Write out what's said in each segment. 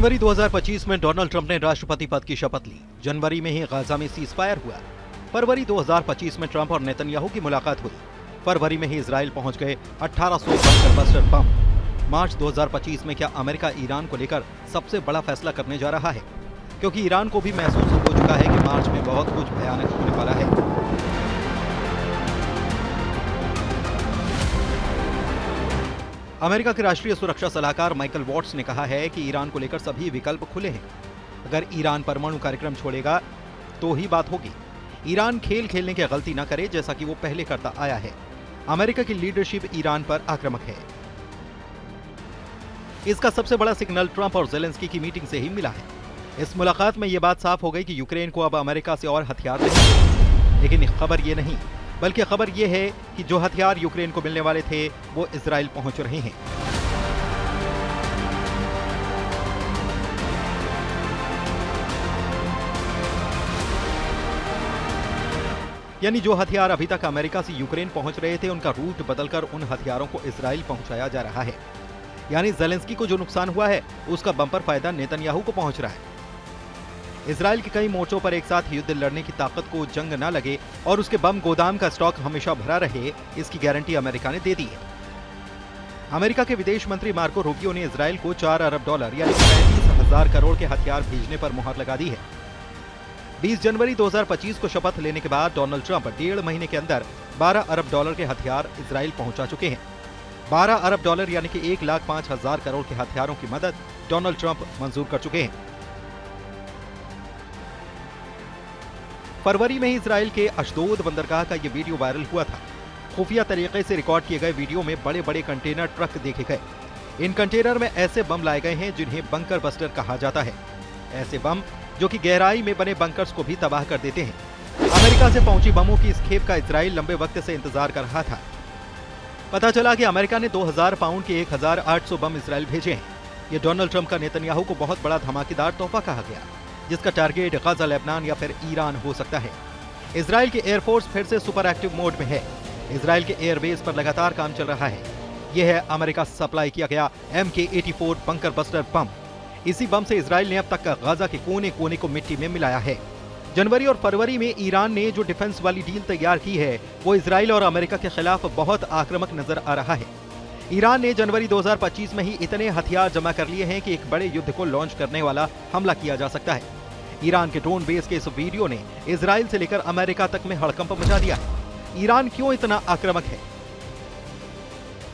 जनवरी 2025 में Donald Trump ने राष्ट्रपति पद की शपथ ली। जनवरी में ही गाजा में सीज फायर हुआ। फरवरी 2025 में ट्रंप और नेतन्याहू की मुलाकात हुई। फरवरी में ही इजराइल पहुंच गए 1800 बंकर बस्टर बम। मार्च 2025 में क्या अमेरिका ईरान को लेकर सबसे बड़ा फैसला करने जा रहा है? क्योंकि ईरान को भी महसूस हो चुका है कि मार्च में बहुत कुछ भयानक होने वाला है। अमेरिका के राष्ट्रीय सुरक्षा सलाहकार माइकल वॉट्स ने कहा है कि ईरान को लेकर सभी विकल्प खुले हैं। अगर ईरान परमाणु कार्यक्रम छोड़ेगा तो ही बात होगी। ईरान खेल खेलने की गलती न करे जैसा कि वो पहले करता आया है। अमेरिका की लीडरशिप ईरान पर आक्रामक है। इसका सबसे बड़ा सिग्नल ट्रंप और जेलेंस्की की मीटिंग से ही मिला है। इस मुलाकात में यह बात साफ हो गई कि यूक्रेन को अब अमेरिका से और हथियार नहीं। लेकिन खबर ये नहीं, बल्कि खबर यह है कि जो हथियार यूक्रेन को मिलने वाले थे वो इजराइल पहुंच रहे हैं। यानी जो हथियार अभी तक अमेरिका से यूक्रेन पहुंच रहे थे उनका रूट बदलकर उन हथियारों को इजराइल पहुंचाया जा रहा है। यानी जेलेंस्की को जो नुकसान हुआ है उसका बम्पर फायदा नेतन्याहू को पहुंच रहा है। इजराइल के कई मोर्चों पर एक साथ युद्ध लड़ने की ताकत को जंग न लगे और उसके बम गोदाम का स्टॉक हमेशा भरा रहे, इसकी गारंटी अमेरिका ने दे दी है। अमेरिका के विदेश मंत्री मार्को रूबियो ने इजराइल को $4 अरब यानी 35,000 करोड़ के हथियार भेजने पर मुहर लगा दी है। 20 जनवरी 2025 को शपथ लेने के बाद डोनाल्ड ट्रंप 1.5 महीने के अंदर $12 अरब के हथियार इजराइल पहुंचा चुके हैं। $12 अरब यानी कि 1,05,000 करोड़ के हथियारों की मदद डोनाल्ड ट्रंप मंजूर कर चुके हैं। फरवरी में ही इजराइल के अशदोद बंदरगाह का यह वीडियो वायरल हुआ था। खुफिया तरीके से रिकॉर्ड किए गए वीडियो में बड़े बड़े कंटेनर ट्रक देखे गए। इन कंटेनर में ऐसे बम लाए गए हैं जिन्हें बंकर बस्टर कहा जाता है। ऐसे बम जो कि गहराई में बने बंकर्स को भी तबाह कर देते हैं। अमेरिका से पहुंची बमों की इस खेप का इजराइल लंबे वक्त से इंतजार कर रहा था। पता चला कि अमेरिका ने 2000 पाउंड के 1800 बम इजराइल भेजे हैं। ये डोनाल्ड ट्रंप का नेतन्याहू को बहुत बड़ा धमाकेदार तोहफा कहा गया, जिसका टारगेट गाजा, लेबनान या फिर ईरान हो सकता है। इजराइल की एयरफोर्स फिर से सुपर एक्टिव मोड में है। इजराइल के एयरबेस पर लगातार काम चल रहा है। यह है अमेरिका से सप्लाई किया गया MK-84 बंकर बस्टर बम। इसी बम से इजराइल ने अब तक गाजा के कोने कोने को मिट्टी में मिलाया है। जनवरी और फरवरी में ईरान ने जो डिफेंस वाली डील तैयार की है वो इजराइल और अमेरिका के खिलाफ बहुत आक्रामक नजर आ रहा है। ईरान ने जनवरी 2025 में ही इतने हथियार जमा कर लिए हैं कि एक बड़े युद्ध को लॉन्च करने वाला हमला किया जा सकता है। ईरान के ड्रोन बेस के इस वीडियो ने इजराइल से लेकर अमेरिका तक में हड़कंप मचा दिया है। ईरान क्यों इतना आक्रामक है?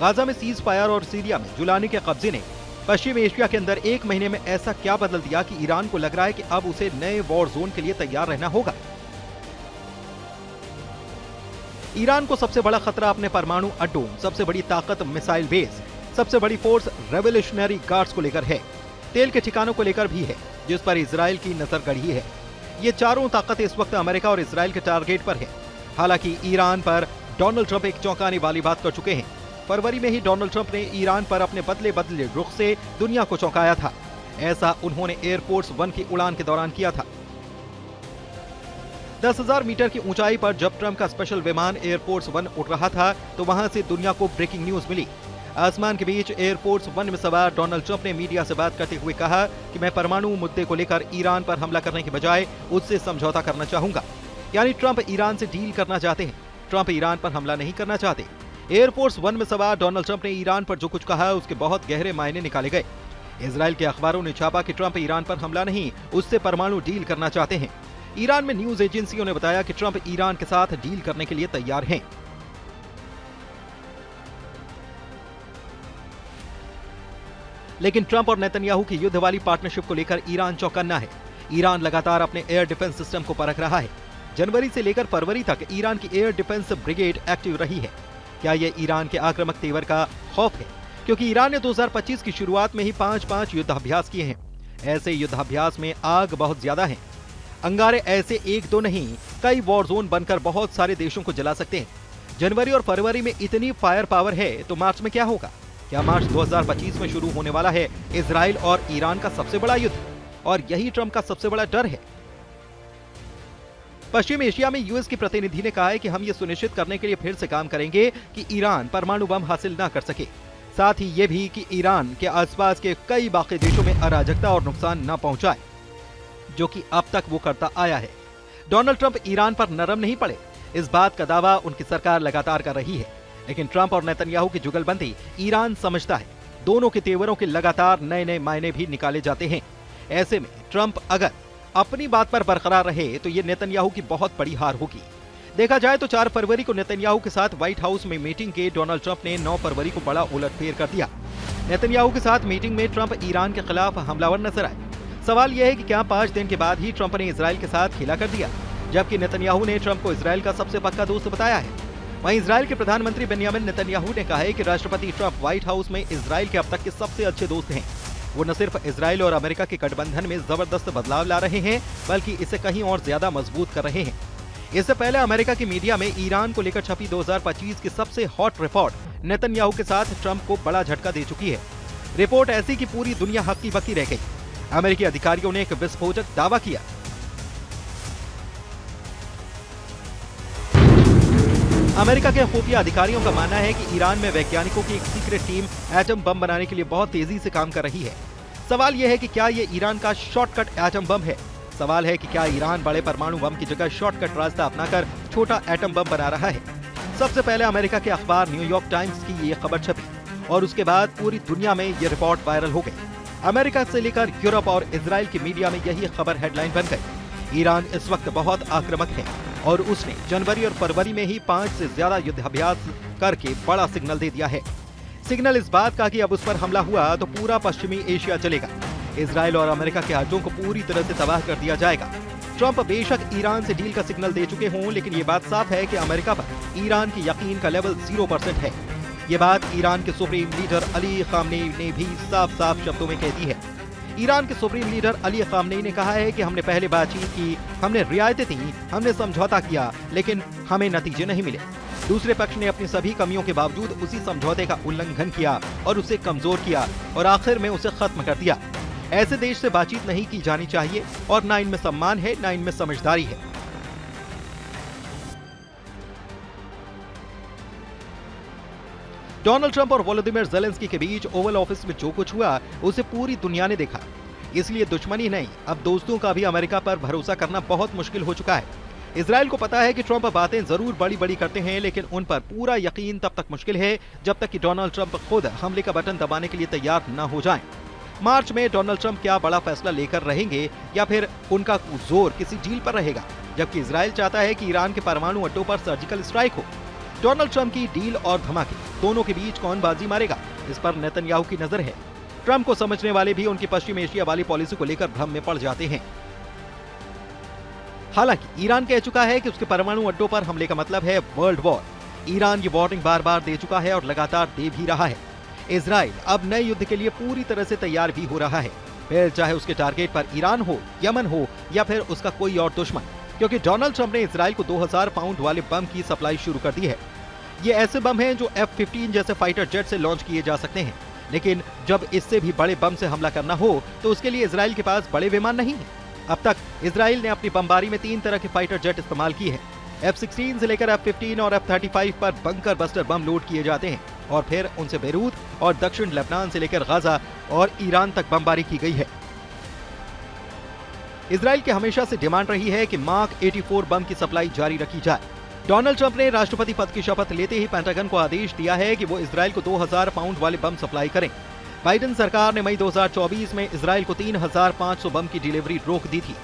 गाजा में सीज फायर और सीरिया में जुलानी के कब्जे ने पश्चिम एशिया के अंदर एक महीने में ऐसा क्या बदल दिया कि ईरान को लग रहा है कि अब उसे नए वॉर जोन के लिए तैयार रहना होगा। ईरान को सबसे बड़ा खतरा अपने परमाणु अड्डों, सबसे बड़ी ताकत मिसाइल बेस, सबसे बड़ी फोर्स रेवोल्यूशनरी गार्ड्स को लेकर है। तेल के ठिकानों को लेकर भी है, जिस पर इजराइल की नजर गड़ी है। ये चारों ताकत इस वक्त अमेरिका और इजराइल के टारगेट पर है। हालांकि ईरान पर डोनाल्ड ट्रंप एक चौंकाने वाली बात कर चुके हैं। फरवरी में ही डोनाल्ड ट्रंप ने ईरान पर अपने बदले बदले रुख से दुनिया को चौंकाया था। ऐसा उन्होंने एयरफोर्स 1 की उड़ान के दौरान किया था। 10,000 मीटर की ऊंचाई पर जब ट्रंप का स्पेशल विमान एयरफोर्स 1 उड़ रहा था तो वहां से दुनिया को ब्रेकिंग न्यूज मिली। आसमान के बीच एयरफोर्स 1 में सवार डोनाल्ड ट्रंप ने मीडिया से बात करते हुए कहा कि मैं परमाणु मुद्दे को लेकर ईरान पर हमला करने के बजाय उससे समझौता करना चाहूंगा। यानी ट्रंप ईरान से डील करना चाहते हैं। ट्रंप ईरान पर हमला नहीं करना चाहते। एयरफोर्स 1 में सवार डोनाल्ड ट्रंप ने ईरान पर जो कुछ कहा उसके बहुत गहरे मायने निकाले गए। इजराइल के अखबारों ने छापा कि ट्रंप ईरान पर हमला नहीं, उससे परमाणु डील करना चाहते हैं। ईरान में न्यूज एजेंसियों ने बताया कि ट्रंप ईरान के साथ डील करने के लिए तैयार हैं। लेकिन ट्रंप और नेतन्याहू की युद्ध वाली पार्टनरशिप को लेकर ईरान चौकन्ना है। ईरान लगातार अपने एयर डिफेंस सिस्टम को परख रहा है। जनवरी से लेकर फरवरी तक ईरान की एयर डिफेंस ब्रिगेड एक्टिव रही है। क्या यह ईरान के आक्रामक तेवर का खौफ है? क्योंकि ईरान ने 2025 की शुरुआत में ही 5 युद्धाभ्यास किए हैं। ऐसे युद्धाभ्यास में आग बहुत ज्यादा है। अंगारे ऐसे एक दो नहीं, कई वॉर जोन बनकर बहुत सारे देशों को जला सकते हैं। जनवरी और फरवरी में इतनी फायर पावर है तो मार्च में क्या होगा? क्या मार्च 2025 में शुरू होने वाला है इजराइल और ईरान का सबसे बड़ा युद्ध? और यही ट्रंप का सबसे बड़ा डर है। पश्चिम एशिया में यूएस की प्रतिनिधि ने कहा है कि हम ये सुनिश्चित करने के लिए फिर से काम करेंगे कि ईरान परमाणु बम हासिल न कर सके। साथ ही ये भी कि ईरान के आसपास के कई बाकी देशों में अराजकता और नुकसान न पहुंचाए, जो कि अब तक वो करता आया है। डोनाल्ड ट्रंप ईरान पर नरम नहीं पड़े, इस बात का दावा उनकी सरकार लगातार कर रही है। लेकिन ट्रंप और नेतन्याहू की जुगलबंदी ईरान समझता है। दोनों के तेवरों के लगातार नए नए मायने भी निकाले जाते हैं। ऐसे में ट्रंप अगर अपनी बात पर बरकरार रहे तो ये नेतन्याहू की बहुत बड़ी हार होगी। देखा जाए तो 4 फरवरी को नेतन्याहू के साथ व्हाइट हाउस में मीटिंग के डोनाल्ड ट्रंप ने 9 फरवरी को बड़ा उलटफेर कर दिया। नेतन्याहू के साथ मीटिंग में ट्रंप ईरान के खिलाफ हमलावर नजर आए। सवाल यह है कि क्या 5 दिन के बाद ही ट्रंप ने इजराइल के साथ खेला कर दिया, जबकि नेतन्याहू ने ट्रंप को इजराइल का सबसे पक्का दोस्त बताया है। वहीं इजराइल के प्रधानमंत्री बेंयामिन नेतन्याहू ने कहा है कि राष्ट्रपति ट्रंप व्हाइट हाउस में इजराइल के अब तक के सबसे अच्छे दोस्त हैं। वो न सिर्फ इजराइल और अमेरिका के गठबंधन में जबरदस्त बदलाव ला रहे हैं, बल्कि इसे कहीं और ज्यादा मजबूत कर रहे हैं। इससे पहले अमेरिका की मीडिया में ईरान को लेकर छपी 2025 की सबसे हॉट रिपोर्ट नेतन्याहू के साथ ट्रंप को बड़ा झटका दे चुकी है। रिपोर्ट ऐसी कि पूरी दुनिया हक्की बक्की रह गई। अमेरिकी अधिकारियों ने एक विस्फोटक दावा किया। अमेरिका के खुफिया अधिकारियों का मानना है कि ईरान में वैज्ञानिकों की एक सीक्रेट टीम एटम बम बनाने के लिए बहुत तेजी से काम कर रही है। सवाल यह है कि क्या ये ईरान का शॉर्टकट एटम बम है। सवाल है कि क्या ईरान बड़े परमाणु बम की जगह शॉर्टकट रास्ता अपनाकर छोटा एटम बम बना रहा है। सबसे पहले अमेरिका के अखबार न्यूयॉर्क टाइम्स की ये खबर छपी और उसके बाद पूरी दुनिया में ये रिपोर्ट वायरल हो गई। अमेरिका से लेकर यूरोप और इजराइल की मीडिया में यही खबर हेडलाइन बन गई। ईरान इस वक्त बहुत आक्रामक है और उसने जनवरी और फरवरी में ही 5 से ज्यादा युद्धाभ्यास करके बड़ा सिग्नल दे दिया है। सिग्नल इस बात का कि अब उस पर हमला हुआ तो पूरा पश्चिमी एशिया चलेगा। इजराइल और अमेरिका के अड्डों को पूरी तरह से तबाह कर दिया जाएगा। ट्रंप बेशक ईरान से डील का सिग्नल दे चुके हों, लेकिन ये बात साफ है कि अमेरिका पर ईरान की यकीन का लेवल 0% है। ये बात ईरान के सुप्रीम लीडर अली खामनेई ने भी साफ साफ शब्दों में कह दी है। ईरान के सुप्रीम लीडर अली खामनेई ने कहा है कि हमने पहले बातचीत की, हमने रियायतें दी, हमने समझौता किया, लेकिन हमें नतीजे नहीं मिले। दूसरे पक्ष ने अपनी सभी कमियों के बावजूद उसी समझौते का उल्लंघन किया और उसे कमजोर किया और आखिर में उसे खत्म कर दिया। ऐसे देश से बातचीत नहीं की जानी चाहिए और न इनमें सम्मान है न इनमें समझदारी है। डोनाल्ड ट्रंप और वोलोदिमीर ज़ेलेंस्की के बीच ओवल ऑफिस में जो कुछ हुआ उसे पूरी दुनिया ने देखा। इसलिए दुश्मनी नहीं, अब दोस्तों का भी अमेरिका पर भरोसा करना बहुत मुश्किल हो चुका है। इजराइल को पता है कि ट्रंप बातें जरूर बड़ी बड़ी करते हैं, लेकिन उन पर पूरा यकीन तब तक मुश्किल है जब तक कि डोनाल्ड ट्रंप खुद हमले का बटन दबाने के लिए तैयार न हो जाएं। मार्च में डोनाल्ड ट्रंप क्या बड़ा फैसला लेकर रहेंगे या फिर उनका जोर किसी डील पर रहेगा, जबकि इजराइल चाहता है कि ईरान के परमाणु अड्डों पर सर्जिकल स्ट्राइक हो। डोनाल्ड ट्रंप की डील और धमाके दोनों के बीच कौन बाजी मारेगा, इस पर नेतन्याहू की नजर है। ट्रंप को समझने वाले भी उनकी पश्चिम एशिया वाली पॉलिसी को लेकर भ्रम में पड़ जाते हैं। हालांकि ईरान कह चुका है कि उसके परमाणु अड्डों पर हमले का मतलब है वर्ल्ड वॉर। ईरान ये वार्निंग बार बार दे चुका है और लगातार दे भी रहा है। इजराइल अब नए युद्ध के लिए पूरी तरह से तैयार भी हो रहा है, फिर चाहे उसके टारगेट पर ईरान हो, यमन हो या फिर उसका कोई और दुश्मन, क्योंकि डोनाल्ड ट्रंप ने इजराइल को 2000 पाउंड वाले बम की सप्लाई शुरू कर दी है। ये ऐसे बम हैं जो F-15 जैसे फाइटर जेट से लॉन्च किए जा सकते हैं, लेकिन जब इससे भी बड़े बम से हमला करना हो तो उसके लिए इजराइल के पास बड़े विमान नहीं है। अब तक इजराइल ने अपनी बमबारी में 3 तरह के फाइटर जेट इस्तेमाल किए हैं। F-16 से लेकर F-15 और F-35 पर बंकर बस्टर बम लोड किए जाते हैं और फिर उनसे बेरूत और दक्षिण लेबनान से लेकर गाजा और ईरान तक बमबारी की गई है। इजराइल की हमेशा से डिमांड रही है कि मार्क 84 बम की सप्लाई जारी रखी जाए। डोनाल्ड ट्रंप ने राष्ट्रपति पद की शपथ लेते ही पेंटागन को आदेश दिया है कि वो इजराइल को 2000 पाउंड वाले बम सप्लाई करें। बाइडेन सरकार ने मई 2024 में इजराइल को 3500 बम की डिलीवरी रोक दी थी।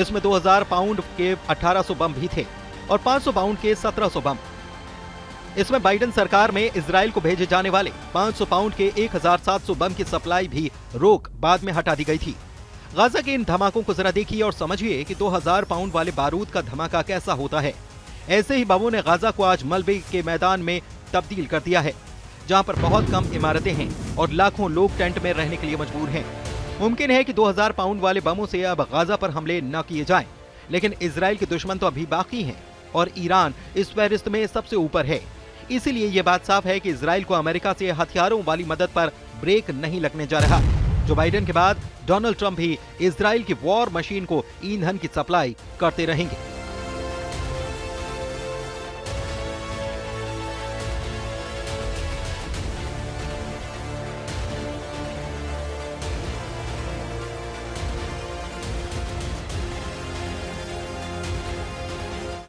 इसमें 2000 पाउंड के 1800 बम भी थे और 500 पाउंड के 1700 बम। इसमें बाइडेन सरकार में इजराइल को भेजे जाने वाले 500 पाउंड के 1700 बम की सप्लाई भी रोक बाद में हटा दी गई थी। गाजा के इन धमाकों को जरा देखिए और समझिए कि 2000 पाउंड वाले बारूद का धमाका कैसा होता है। ऐसे ही बमों ने गाजा को आज मलबे के मैदान में तब्दील कर दिया है, जहां पर बहुत कम इमारतें हैं और लाखों लोग टेंट में रहने के लिए मजबूर हैं। मुमकिन है कि 2000 पाउंड वाले बमों से अब गाजा पर हमले न किए जाएं, लेकिन इजराइल के दुश्मन तो अभी बाकी हैं और ईरान इस फहरिस्त में सबसे ऊपर है। इसीलिए ये बात साफ है कि इजराइल को अमेरिका से हथियारों वाली मदद पर ब्रेक नहीं लगने जा रहा। जो बाइडेन के बाद डोनाल्ड ट्रंप भी इजराइल की वॉर मशीन को ईंधन की सप्लाई करते रहेंगे।